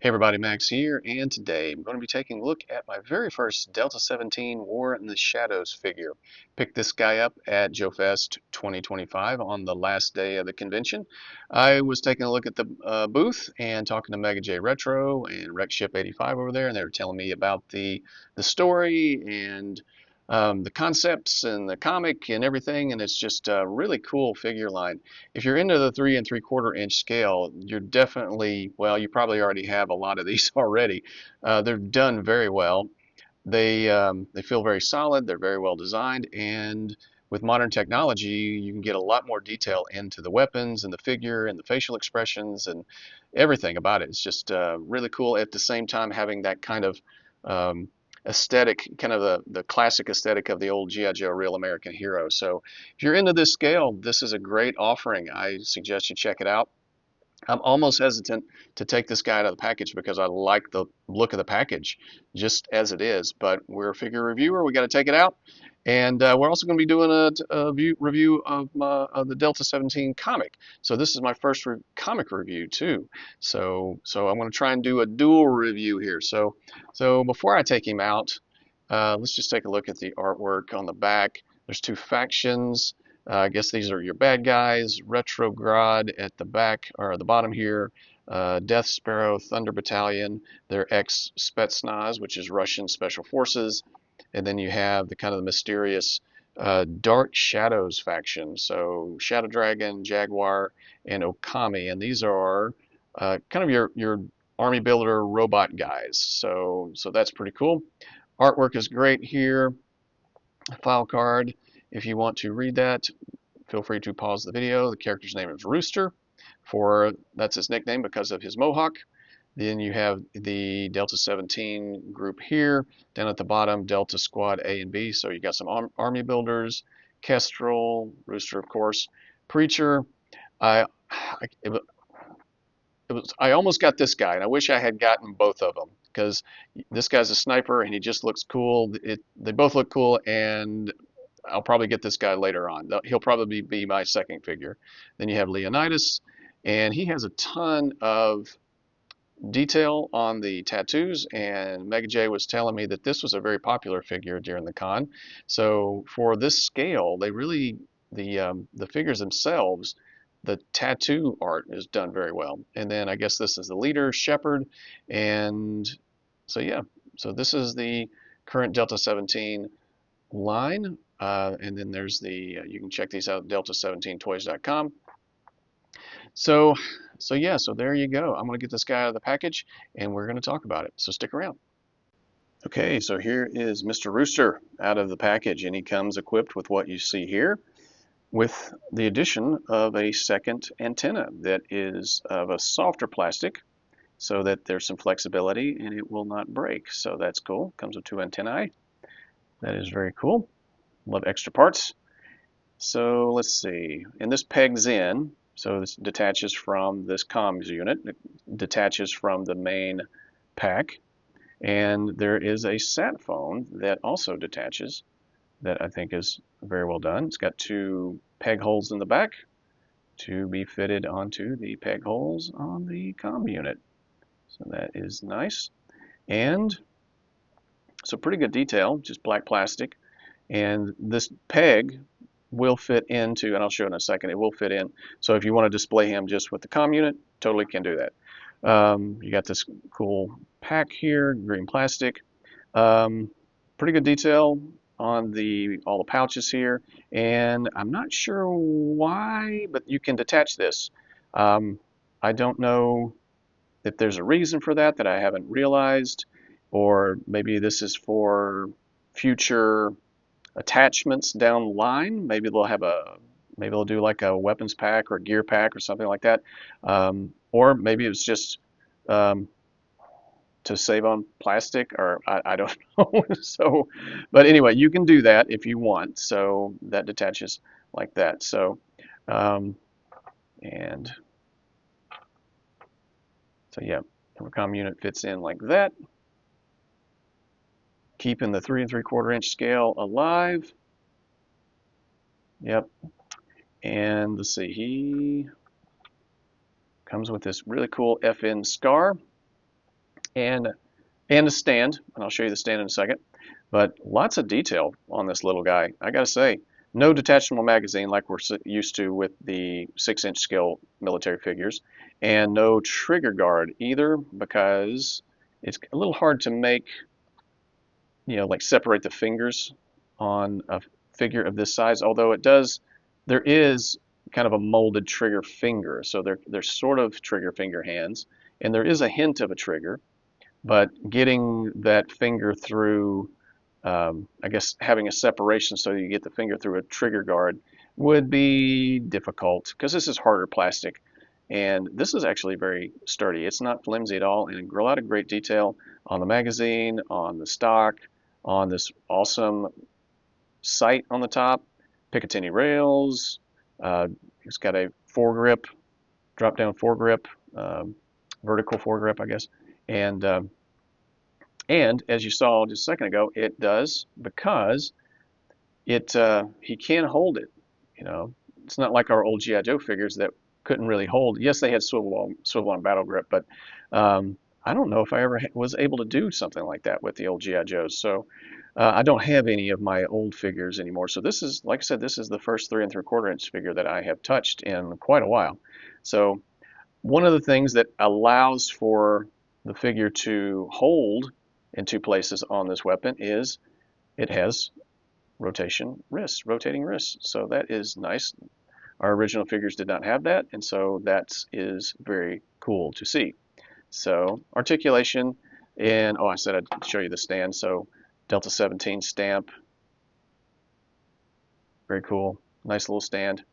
Hey everybody, Max here, and today I'm going to be taking a look at my very first Delta-17 War in the Shadows figure. Picked this guy up at joefest 2025 on the last day of the convention. I was taking a look at the booth and talking to megajayretro and Ship85 over there, and they were telling me about the story and the concepts and the comic and everything, and it's just a really cool figure line. If you're into the 3 3/4 inch scale, you're definitely, well, you probably already have a lot of these already. They're done very well. They feel very solid. They're very well designed, and with modern technology, you can get a lot more detail into the weapons and the figure and the facial expressions and everything about it. It's just really cool. At the same time, having that kind of um, aesthetic, kind of the classic aesthetic of the old G.I. Joe Real American Hero. So if you're into this scale, this is a great offering. I suggest you check it out. I'm almost hesitant to take this guy out of the package because I like the look of the package just as it is. But we're a figure reviewer. We got to take it out. And we're also going to be doing a review of the Delta-17 comic. So this is my first comic review too. So I'm going to try and do a dual review here. So before I take him out, let's just take a look at the artwork on the back. There's two factions. I guess these are your bad guys. Retrograd at the back or the bottom here. Death Sparrow, Thunder Battalion. They're ex-Spetsnaz, which is Russian Special Forces. And then you have the kind of the mysterious Dark Shadows faction. So Shadow Dragon, Jaguar, and Okami. And these are kind of your army builder robot guys. So that's pretty cool. Artwork is great here. File card. If you want to read that, feel free to pause the video. The character's name is Rooster. That's his nickname because of his mohawk. Then you have the Delta-17 group here. Down at the bottom, Delta Squad A and B. So you got some army builders, Kestrel, Rooster, of course, Preacher. I, I almost got this guy, and I wish I had gotten both of them because this guy's a sniper and he just looks cool. They both look cool, and I'll probably get this guy later on. He'll probably be my second figure. Then you have Leonidas, and he has a ton of detail on the tattoos, and Mega J was telling me that this was a very popular figure during the con. So for this scale, they really, the figures themselves, the tattoo art is done very well. And then I guess this is the leader, Shepherd, and so yeah, so this is the current Delta-17 line. And then there's you can check these out at delta17toys.com. So yeah, so there you go. I'm going to get this guy out of the package and we're going to talk about it. So stick around. Okay, so here is Mr. Rooster out of the package, and he comes equipped with what you see here, with the addition of a second antenna that is of a softer plastic so that there's some flexibility and it will not break. So that's cool. Comes with two antennae. That is very cool. Love extra parts. So let's see, and this pegs in, so this detaches from this comms unit, it detaches from the main pack, and there is a sat phone that also detaches that I think is very well done. It's got two peg holes in the back to be fitted onto the peg holes on the comm unit. So that is nice. And so pretty good detail, just black plastic. And this peg will fit into, and I'll show in a second, it will fit in. So if you want to display him just with the comm unit, totally can do that. You got this cool pack here, green plastic. Pretty good detail on all the pouches here, and I'm not sure why, but you can detach this. I don't know if there's a reason for that I haven't realized, or maybe this is for future attachments down the line. Maybe they'll do like a weapons pack or a gear pack or something like that. Or maybe it's just to save on plastic, or I don't know. So, but anyway, you can do that if you want. So that detaches like that. So, and so yeah, the comm unit fits in like that, keeping the 3 3/4 inch scale alive. Yep. And let's see, he comes with this really cool FN scar. and a stand, and I'll show you the stand in a second. But lots of detail on this little guy. I gotta say, no detachable magazine like we're used to with the 6-inch scale military figures, and no trigger guard either, because it's a little hard to make, like separate the fingers on a figure of this size. Although there is kind of a molded trigger finger, so they're sort of trigger finger hands, and there is a hint of a trigger. But getting that finger through, I guess having a separation so you get the finger through a trigger guard would be difficult because this is harder plastic. And this is actually very sturdy. It's not flimsy at all, and a lot of great detail on the magazine, on the stock, on this awesome sight on the top, Picatinny rails. It's got a foregrip, drop-down foregrip, vertical foregrip, I guess, and as you saw just a second ago, it does, because he can hold it. It's not like our old G.I. Joe figures that couldn't really hold. Yes, they had swivel on battle grip, but I don't know if I ever was able to do something like that with the old G.I. Joes. So I don't have any of my old figures anymore. So this is, like I said, this is the first 3 3/4 inch figure that I have touched in quite a while. So one of the things that allows for the figure to hold in 2 places on this weapon is it has rotating wrists. So that is nice. Our original figures did not have that, and so that is very cool to see. So articulation, and I said I'd show you the stand. So Delta-17 stamp, very cool, nice little stand.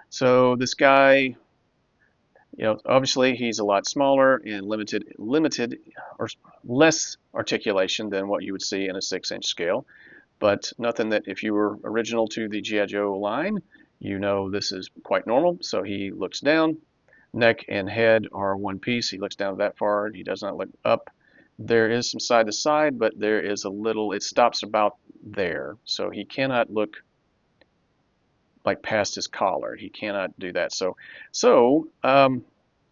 So this guy, obviously he's a lot smaller and limited or less articulation than what you would see in a 6-inch scale, but nothing that if you were original to the G.I. Joe line, this is quite normal. So he looks down, neck and head are one piece. He looks down that far, he does not look up. There is some side to side, but there is a little, it stops about there. So he cannot look like past his collar. He cannot do that. So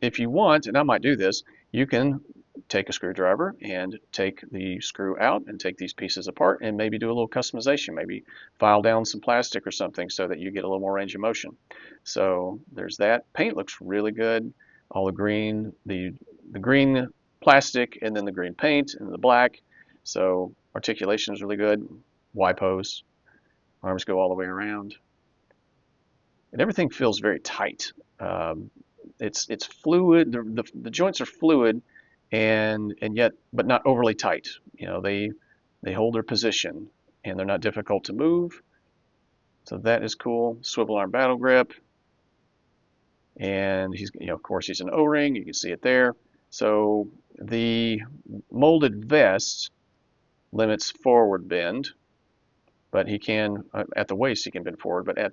if you want, and I might do this, you can take a screwdriver and take the screw out and take these pieces apart and maybe do a little customization, maybe file down some plastic or something so that you get a little more range of motion. So there's that. Paint looks really good. All the green, the green plastic, and then the green paint and the black. So articulation is really good. Y pose. Arms go all the way around. And everything feels very tight. It's fluid. The joints are fluid, and yet, but not overly tight. They hold their position, and they're not difficult to move. So that is cool. Swivel arm battle grip, and he's, of course, he's an O-ring. You can see it there. So the molded vest limits forward bend, but he can, at the waist he can bend forward, but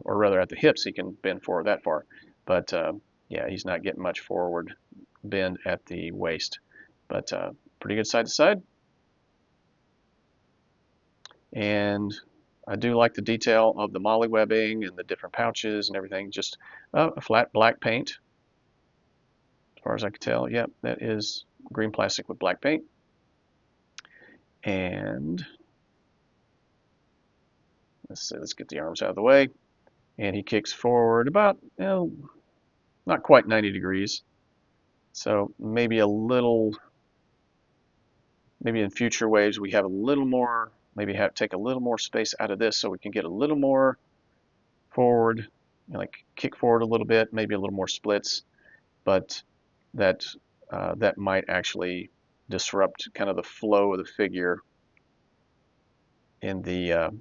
or rather at the hips he can bend forward that far. But yeah, he's not getting much forward bend at the waist. But pretty good side to side. And I do like the detail of the molly webbing and the different pouches and everything. Just a flat black paint, as far as I can tell. Yep, that is green plastic with black paint. And let's get the arms out of the way. And he kicks forward about, not quite 90 degrees. So maybe a little, maybe in future waves we have a little more, maybe take a little more space out of this so we can get a little more forward, like kick forward a little bit, maybe a little more splits. But that might actually disrupt kind of the flow of the figure in the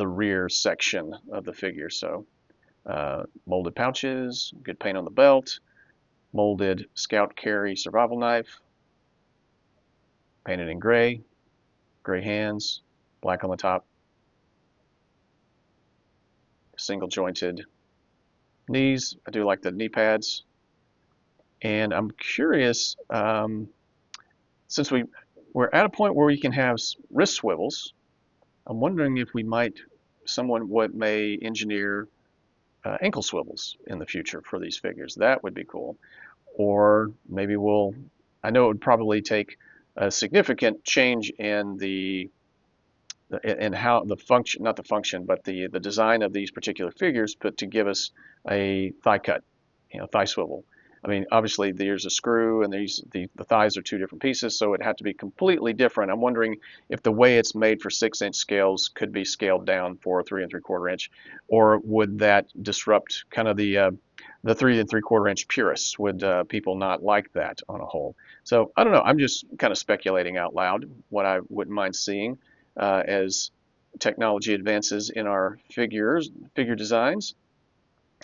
rear section of the figure. So molded pouches, good paint on the belt, molded scout carry survival knife, painted in gray hands, black on the top, single jointed knees. I do like the knee pads. And I'm curious, since we're at a point where we can have wrist swivels, I'm wondering if someone may engineer ankle swivels in the future for these figures. That would be cool. Or maybe we'll I know it would probably take a significant change in how the function, not the function, but the design of these particular figures, but to give us a thigh cut, thigh swivel. I mean, obviously there's a screw and the thighs are two different pieces, so it had to be completely different. I'm wondering if the way it's made for 6-inch scales could be scaled down for 3 3/4 inch, or would that disrupt kind of the 3 3/4 inch purists? Would people not like that on a whole? So I don't know. I'm just kind of speculating out loud what I wouldn't mind seeing as technology advances in our figure designs.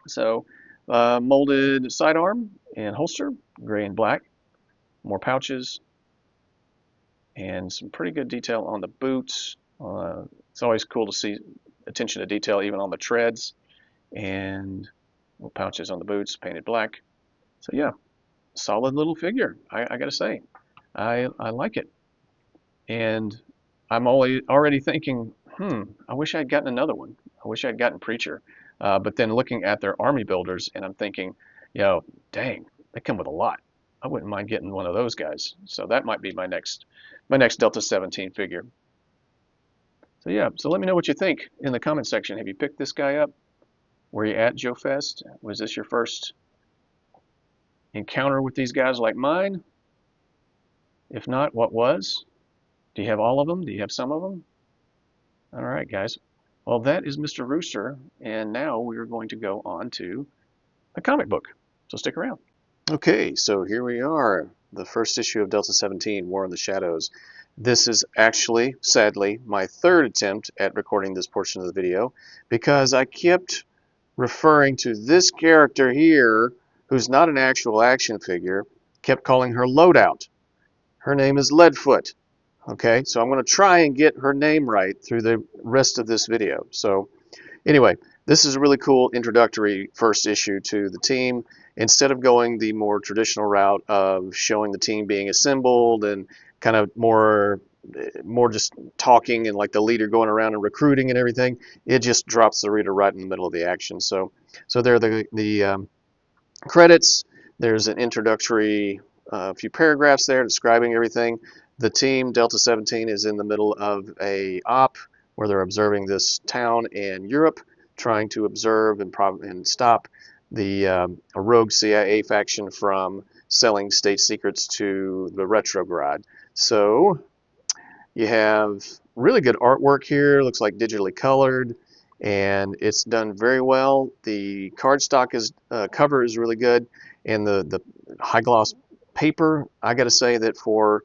So molded sidearm and holster, gray and black, more pouches, and some pretty good detail on the boots. It's always cool to see attention to detail even on the treads, and little pouches on the boots, painted black. So yeah, solid little figure, I gotta say. I like it. And I'm already thinking, I wish I'd gotten another one. I wish I'd gotten Preacher. But then looking at their army builders, and I'm thinking, dang, they come with a lot. I wouldn't mind getting one of those guys. So that might be my next Delta-17 figure. So yeah, so let me know what you think in the comment section. Have you picked this guy up? Were you at JoeFest? Was this your first encounter with these guys like mine? If not, what was? Do you have all of them? Do you have some of them? All right, guys. Well, that is Mr. Rooster, and now we are going to go on to a comic book. So stick around. Okay, so here we are, the first issue of Delta-17, War in the Shadows. This is actually, sadly, my third attempt at recording this portion of the video because I kept referring to this character here, who's not an actual action figure, kept calling her Loadout. Her name is Leadfoot. Okay, so I'm going to try and get her name right through the rest of this video. So anyway, this is a really cool introductory first issue to the team. Instead of going the more traditional route of showing the team being assembled and kind of more just talking and like the leader going around and recruiting and everything, it just drops the reader right in the middle of the action. So there are the credits. There's an introductory few paragraphs there describing everything. The team, Delta-17, is in the middle of a op where they're observing this town in Europe, trying to observe and stop a rogue CIA faction from selling state secrets to the retrograde. So you have really good artwork here. Looks like digitally colored, and it's done very well. The cardstock cover is really good, and the high gloss paper. I got to say that for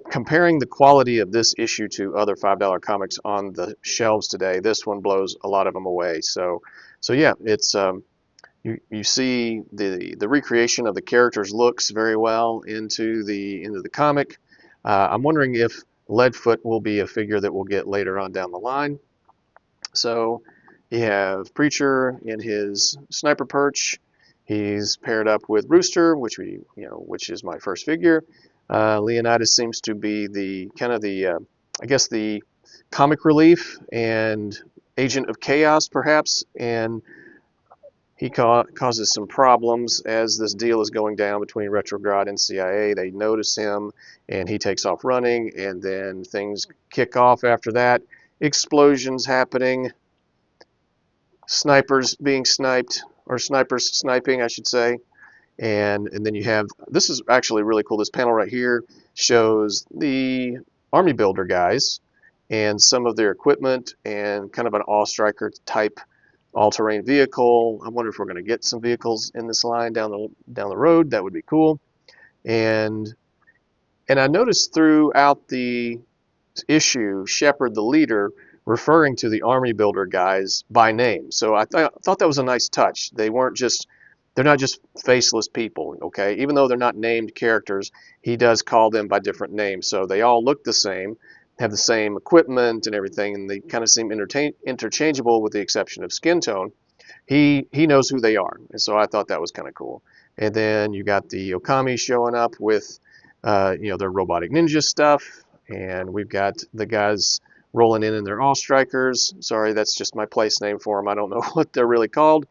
comparing the quality of this issue to other $5 comics on the shelves today, this one blows a lot of them away. So yeah, it's you see the recreation of the characters' looks very well into the comic. I'm wondering if Leadfoot will be a figure that we'll get later on down the line. So you have Preacher in his sniper perch. He's paired up with Rooster, which is my first figure. Leonidas seems to be the kind of I guess the comic relief and agent of chaos, perhaps, and he causes some problems as this deal is going down between Retrograde and CIA. They notice him, and he takes off running, and then things kick off after that. Explosions happening, snipers being sniped, or snipers sniping, I should say. And then you have, this is actually really cool, this panel right here shows the army builder guys and some of their equipment and kind of an all-striker type all-terrain vehicle. I wonder if we're going to get some vehicles in this line down the road. That would be cool. And I noticed throughout the issue, Shepard, the leader, referring to the army builder guys by name. So I thought that was a nice touch. They're not just faceless people, okay? Even though they're not named characters, he does call them by different names. So they all look the same, have the same equipment and everything, and they kind of seem interchangeable with the exception of skin tone. He knows who they are, and so I thought that was kind of cool. And then you got the Okami showing up with their robotic ninja stuff, and we've got the guys rolling in their all strikers. Sorry, that's just my place name for them. I don't know what they're really called.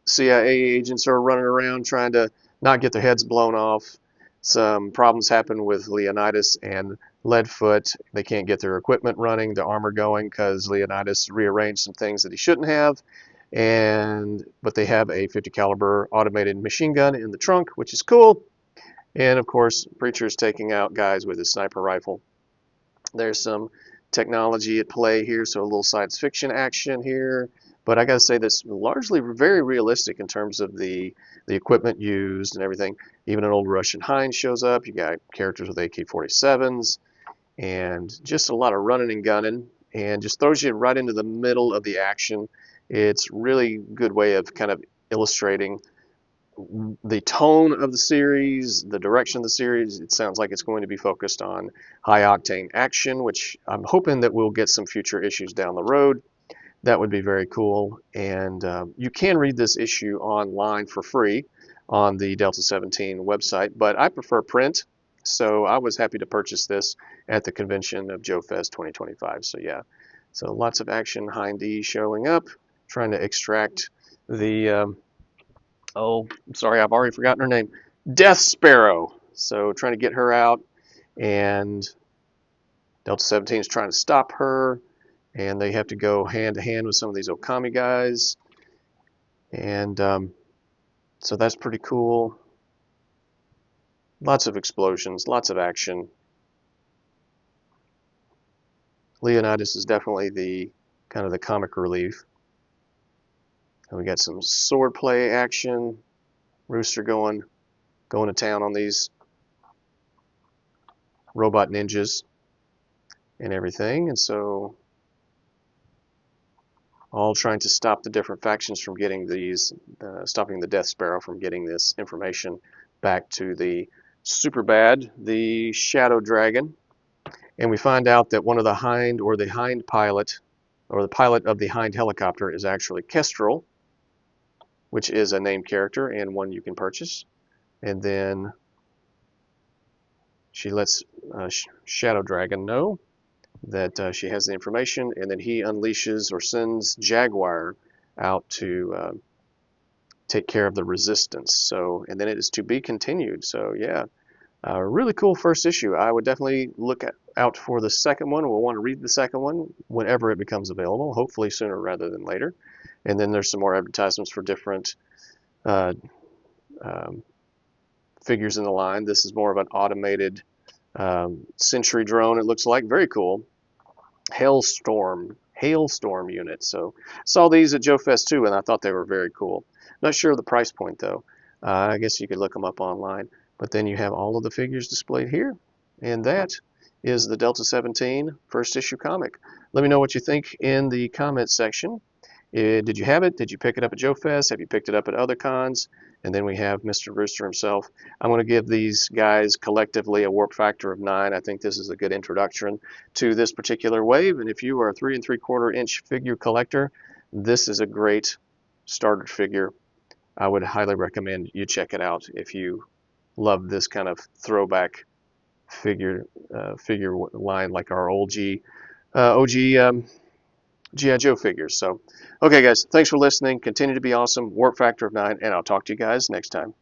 CIA agents are running around trying to not get their heads blown off. some problems happen with Leonidas and Leadfoot. They can't get their equipment running, the armor going, because Leonidas rearranged some things that he shouldn't have. But they have a 50 caliber automated machine gun in the trunk, which is cool. And of course, Preacher's taking out guys with his sniper rifle. There's some technology at play here, so a little science fiction action here. But I gotta say, that's largely very realistic in terms of the equipment used and everything. Even an old Russian Hind shows up. You got characters with AK-47s, and just a lot of running and gunning, and just throws you right into the middle of the action. It's really good way of kind of illustrating the tone of the series, the direction of the series. It sounds like it's going to be focused on high octane action, which I'm hoping that we'll get some future issues down the road. That would be very cool. And you can read this issue online for free on the Delta-17 website, but I prefer print, so I was happy to purchase this at the convention of joefest 2025. So yeah, so lots of action. Hindy showing up, trying to extract the oh, I'm sorry, I've already forgotten her name. Death Sparrow. So trying to get her out, and Delta-17 is trying to stop her, and they have to go hand to hand with some of these Okami guys. And so that's pretty cool. Lots of explosions, lots of action. Leonidas is definitely the kind of the comic relief. And we got some swordplay action. Rooster going to town on these robot ninjas and everything. And so all trying to stop the different factions from getting these, stopping the Death Sparrow from getting this information back to the super bad, the Shadow Dragon. And we find out that one of the Hind, or the Hind pilot, or the pilot of the Hind helicopter, is actually Kestrel, which is a named character and one you can purchase. And then she lets Shadow Dragon know that she has the information, and then he unleashes or sends Jaguar out to take care of the resistance. So, and then it is to be continued. So yeah, really cool first issue. I would definitely look out for the second one. We'll want to read the second one whenever it becomes available, hopefully sooner rather than later. And then there's some more advertisements for different figures in the line. This is more of an automated sentry drone, it looks like. Very cool. Hailstorm unit. So saw these at joefest too, and I thought they were very cool. Not sure of the price point though. I guess you could look them up online. But then you have all of the figures displayed here, and that is the Delta-17 first issue comic. Let me know what you think in the comments section. Did you have it? Did you pick it up at joefest? Have you picked it up at other cons? And then we have Mr. Rooster himself. I'm going to give these guys collectively a warp factor of 9. I think this is a good introduction to this particular wave. And if you are a 3 3/4 inch figure collector, this is a great starter figure. I would highly recommend you check it out if you love this kind of throwback figure line like our OG G.I. Joe figures. So, okay, guys, thanks for listening. Continue to be awesome. Warp factor of 9, and I'll talk to you guys next time.